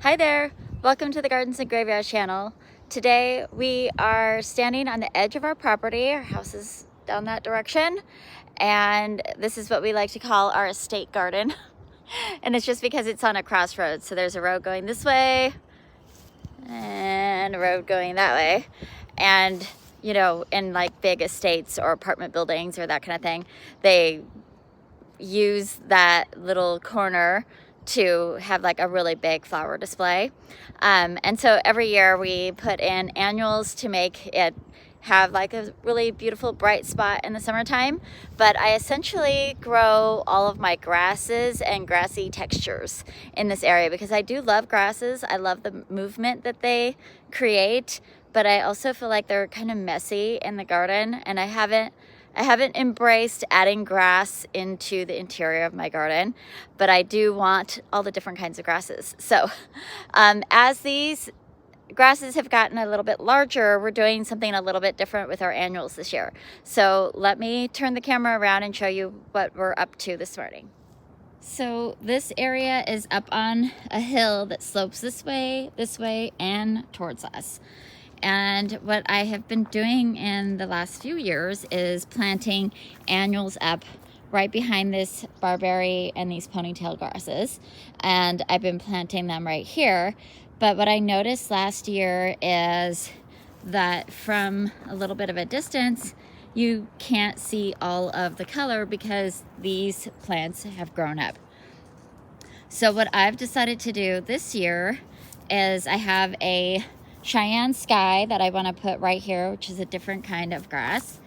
Hi there, welcome to the Gardens and Graveyard channel. Today we are standing on the edge of our property. Our house is down that direction, and this is what we like to call our estate garden. And it's just because it's on a crossroads. So there's a road going this way and a road going that way. And you know, in like big estates or apartment buildings or that kind of thing, they use that little corner to have like a really big flower display. And so every year we put in annuals to make it have like a really beautiful bright spot in the summertime. But I essentially grow all of my grasses and grassy textures in this area because I do love grasses. I love the movement that they create, but I also feel like they're kind of messy in the garden, and I haven't embraced adding grass into the interior of my garden, but I do want all the different kinds of grasses. So as these grasses have gotten a little bit larger, we're doing something a little bit different with our annuals this year. So let me turn the camera around and show you what we're up to this morning. So this area is up on a hill that slopes this way, and towards us. And what I have been doing in the last few years is planting annuals up right behind this barberry and these ponytail grasses. And I've been planting them right here. But what I noticed last year is that from a little bit of a distance, you can't see all of the color because these plants have grown up. So what I've decided to do this year is I have a Cheyenne Sky that I want to put right here, which is a different kind of grass.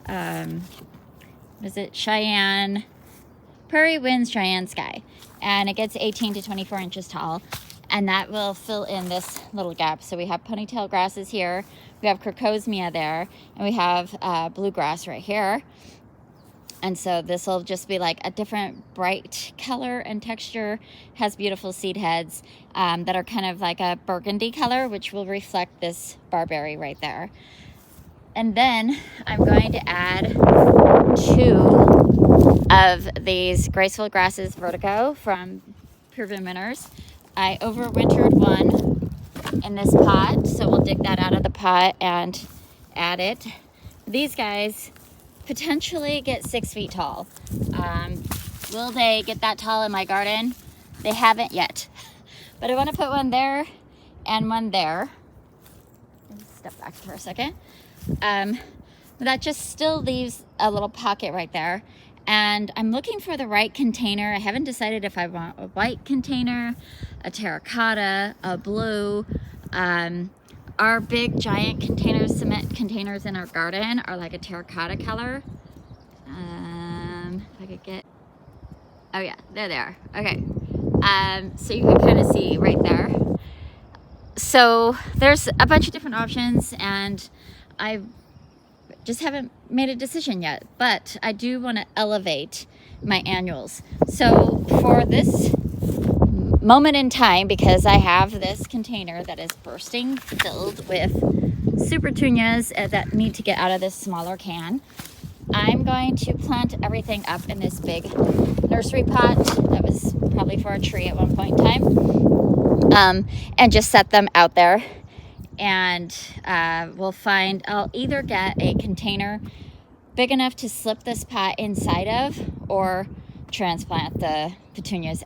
Is it Cheyenne? Prairie Winds Cheyenne Sky. And it gets 18 to 24 inches tall. And that will fill in this little gap. So we have ponytail grasses here. We have crocosmia there. And we have bluegrass right here. And so this will just be like a different bright color and texture. Has beautiful seed heads that are kind of like a burgundy color, which will reflect this barberry right there. And then I'm going to add 2 of these graceful grasses vertigo from Proven Winners. I overwintered one in this pot, so we'll dig that out of the pot and add it. These guys potentially get 6 feet tall. Will they get that tall in my garden? They haven't yet. But I want to put one there and one there. Step back for a second. That just still leaves a little pocket right there. And I'm looking for the right container. I haven't decided if I want a white container, a terracotta, a blue. Our big giant containers, cement containers in our garden are like a terracotta color. If I could get, oh yeah, there they are. Okay. So you can kind of see right there. So there's a bunch of different options, and I just haven't made a decision yet, but I do want to elevate my annuals. So for this moment in time, because I have this container that is bursting filled with super petunias that need to get out of this smaller can, I'm going to plant everything up in this big nursery pot that was probably for a tree at one point in time, and just set them out there. And I'll either get a container big enough to slip this pot inside of, or transplant the petunias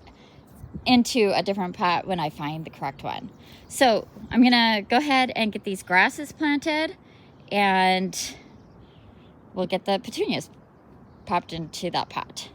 into a different pot when I find the correct one. So I'm gonna go ahead and get these grasses planted, and we'll get the petunias popped into that pot.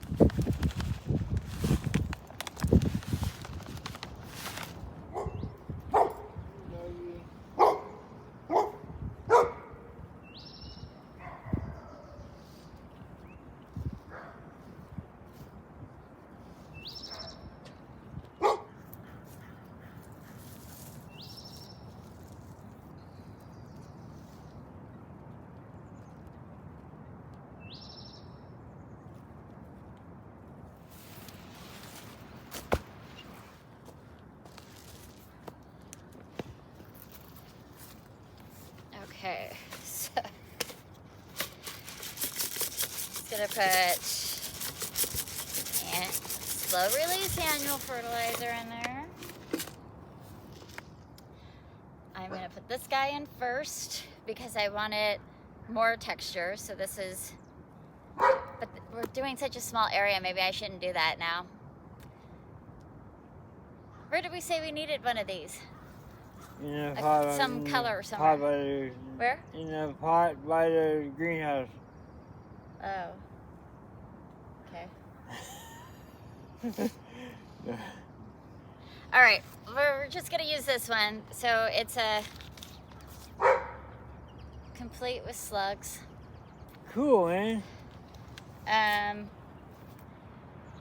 Okay, so just gonna put slow release annual fertilizer in there. I'm gonna put this guy in first because I wanted more texture. So this is, but we're doing such a small area, maybe I shouldn't do that now. Where did we say we needed one of these? In a pot, some color somewhere. Pot by the, where? In a pot by the greenhouse. Oh. Okay. All right, we're just gonna use this one. So it's a complete with slugs. Cool, man.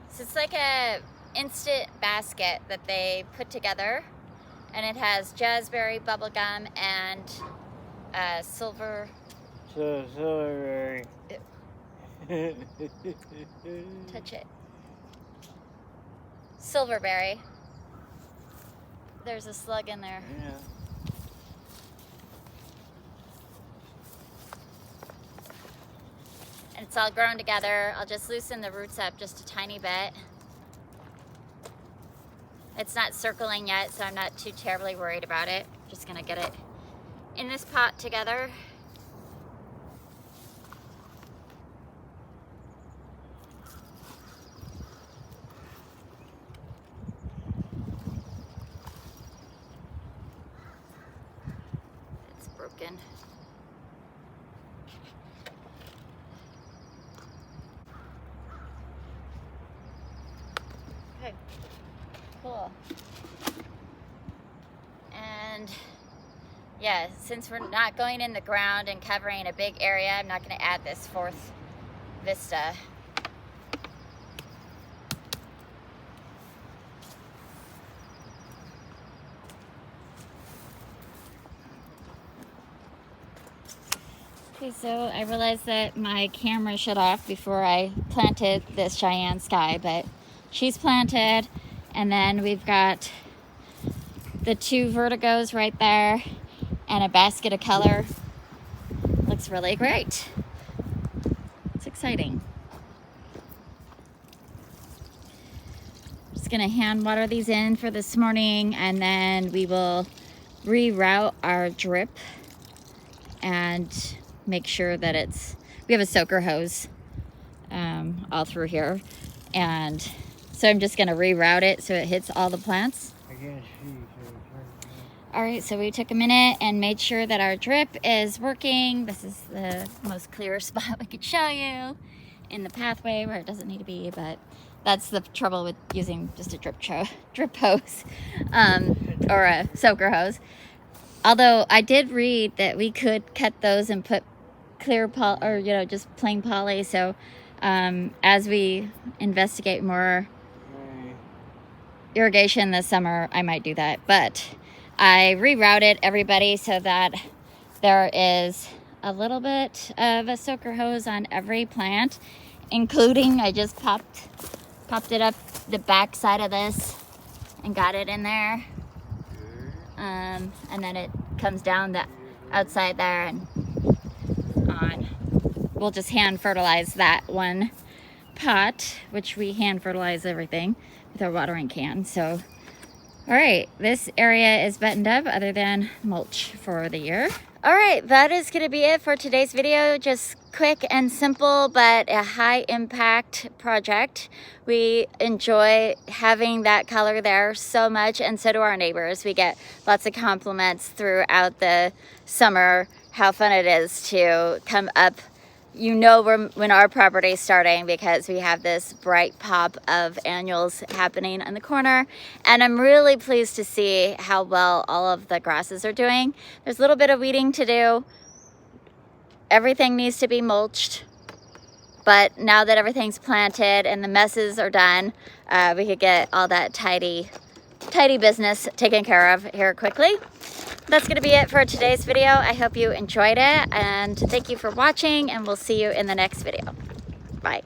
So it's like a instant basket that they put together, and it has jazzberry, bubblegum, and silver. Silverberry. Touch it. Silverberry. There's a slug in there. Yeah. And it's all grown together. I'll just loosen the roots up just a tiny bit. It's not circling yet, so I'm not too terribly worried about it. Just gonna get it in this pot together. It's broken. Okay, cool. And yeah, since we're not going in the ground and covering a big area, I'm not going to add this fourth vista. Okay, so I realized that my camera shut off before I planted this Cheyenne Sky, but she's planted, and then we've got the two vertigos right there and a basket of color. Looks really great. It's exciting. Just gonna hand water these in for this morning, and then we will reroute our drip and make sure that we have a soaker hose all through here, and so I'm just gonna reroute it so it hits all the plants. I can't see. All right, so we took a minute and made sure that our drip is working. This is the most clear spot we could show you in the pathway where it doesn't need to be, but that's the trouble with using just a drip hose or a soaker hose. Although I did read that we could cut those and put clear poly, or just plain poly. So as we investigate more irrigation this summer, I might do that. But I rerouted everybody so that there is a little bit of a soaker hose on every plant, including I just popped it up the back side of this and got it in there. And then it comes down the outside there and on. We'll just hand fertilize that one pot, which we hand fertilize everything with our watering can. So, all right, this area is buttoned up other than mulch for the year. All right, that is gonna be it for today's video. Just quick and simple, but a high impact project. We enjoy having that color there so much, and so do our neighbors. We get lots of compliments throughout the summer how fun it is to come up. When our property is starting, because we have this bright pop of annuals happening in the corner, and I'm really pleased to see how well all of the grasses are doing. There's a little bit of weeding to do. Everything needs to be mulched, but now that everything's planted and the messes are done, we could get all that tidy business taken care of here quickly. That's going to be it for today's video. I hope you enjoyed it, and thank you for watching, and we'll see you in the next video. Bye.